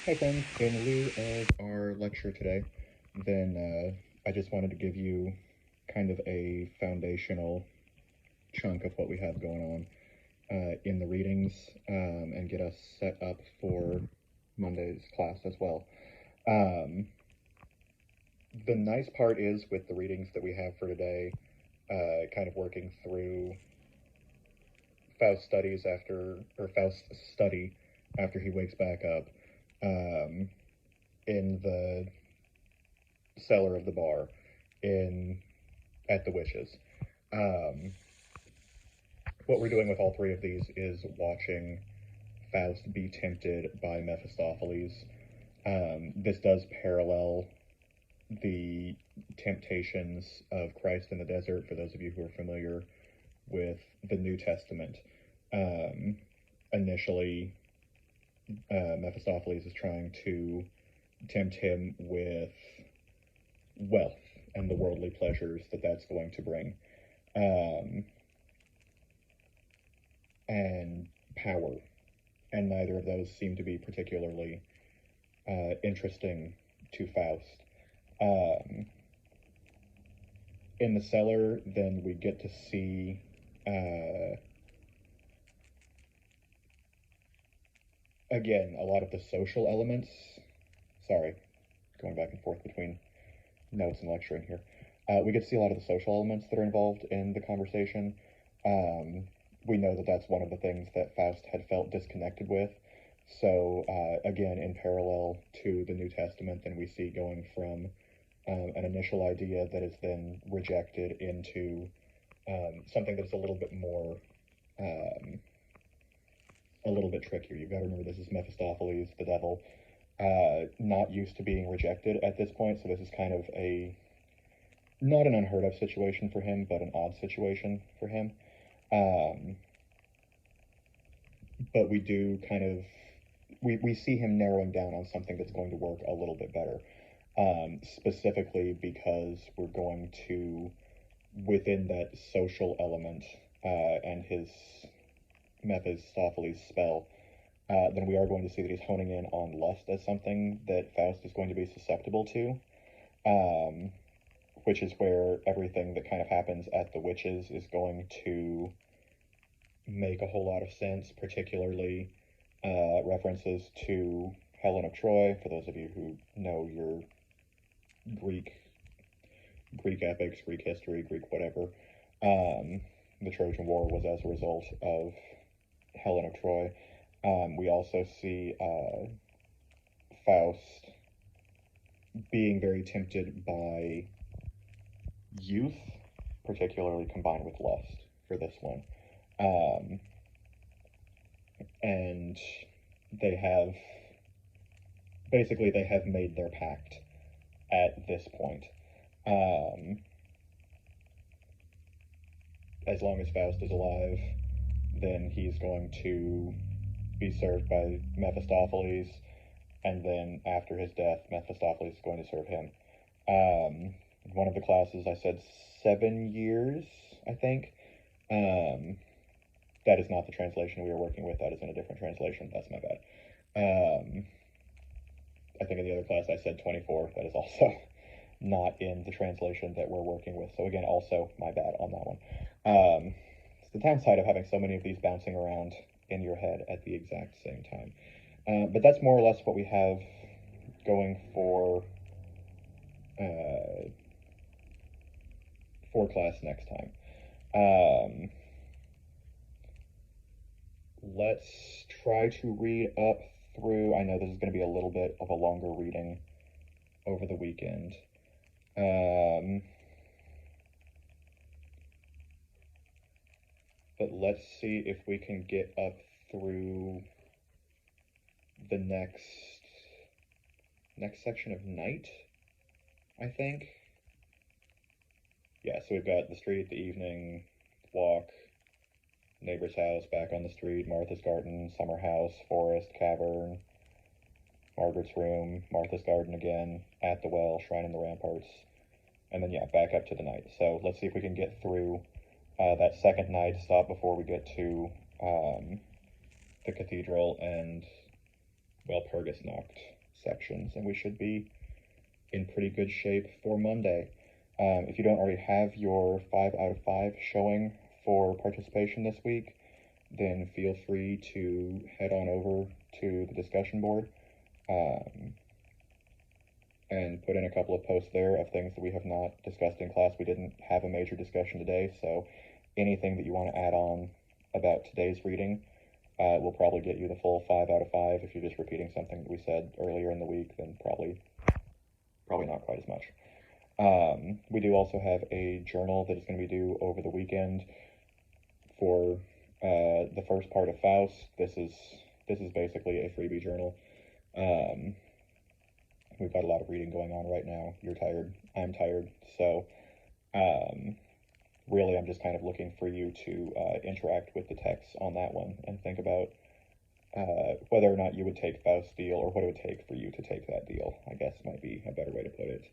Hi friends, in lieu of our lecture today, I just wanted to give you kind of a foundational chunk of what we have going on in the readings and get us set up for Monday's class as well. Um, the nice part is with the readings that we have for today, kind of working through Faust's study after he wakes back up um, in the cellar of the bar in at the witches. Um, what we're doing with all three of these is watching Faust be tempted by Mephistopheles. This does parallel the temptations of Christ in the desert for those of you who are familiar with the New Testament. Um, Initially, Mephistopheles is trying to tempt him with wealth and the worldly pleasures that that's going to bring. Um, and power, and neither of those seem to be particularly interesting to Faust. Um, in the cellar, then we get to see again a lot of the social elements. Sorry, going back and forth between notes and lecturing here. We get to see a lot of the social elements that are involved in the conversation. Um, we know that that's one of the things that Faust had felt disconnected with. So, again, in parallel to the New Testament, then we see going from an initial idea that is then rejected into something that's a little bit more, um, a little bit trickier. You've got to remember this is Mephistopheles, the devil, not used to being rejected at this point. So this is kind of a not an unheard of situation for him, but an odd situation for him. Um, but we do kind of we see him narrowing down on something that's going to work a little bit better. Specifically because we're going to within that social element and his Mephistopheles spell, then we are going to see that he's honing in on lust as something that Faust is going to be susceptible to, um, which is where everything that kind of happens at the witches is going to make a whole lot of sense, particularly references to Helen of Troy. For those of you who know your Greek Greek epics, Greek history, Greek whatever, the Trojan War was as a result of Helen of Troy. We also see Faust being very tempted by youth, particularly combined with lust for this one. Um, and they have they have made their pact at this point. Um, as long as Faust is alive, then he's going to be served by Mephistopheles, and then after his death, Mephistopheles is going to serve him. One of the classes I said 7 years, I think. Um, that is not the translation we are working with. That is in a different translation. That's my bad. I think in the other class I said 24. That is also not in the translation that we're working with. So again, also my bad on that one. It's the downside of having so many of these bouncing around in your head at the exact same time. But that's more or less what we have going uh, for class next time. Let's try to read up through. I know this is going to be a little bit of a longer reading over the weekend. But let's see if we can get up through the next section of night, I think. Yeah, so we've got the street, the evening, walk, neighbor's house, back on the street, Martha's garden, summer house, forest, cavern, Margaret's room, Martha's garden again, at the well, shrine in the ramparts, and then yeah, back up to the night. So let's see if we can get through that second night, stop before we get to the cathedral, and Walpurgis-Nacht sections, and we should be in pretty good shape for Monday. If you don't already have your 5 out of 5 showing for participation this week, then feel free to head on over to the discussion board and put in a couple of posts there of things that we have not discussed in class. We didn't have a major discussion today, so anything that you want to add on about today's reading will probably get you the full 5 out of 5. If you're just repeating something that we said earlier in the week, then probably not quite as much. We do also have a journal that is going to be due over the weekend for the first part of Faust. This is basically a freebie journal. We've got a lot of reading going on right now. You're tired. I'm tired. So really, I'm just kind of looking for you to interact with the text on that one and think about whether or not you would take Faust's deal, or what it would take for you to take that deal, I guess might be a better way to put it.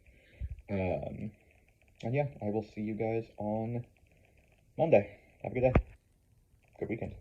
And yeah, I will see you guys on Monday. Have a good day. Good weekend.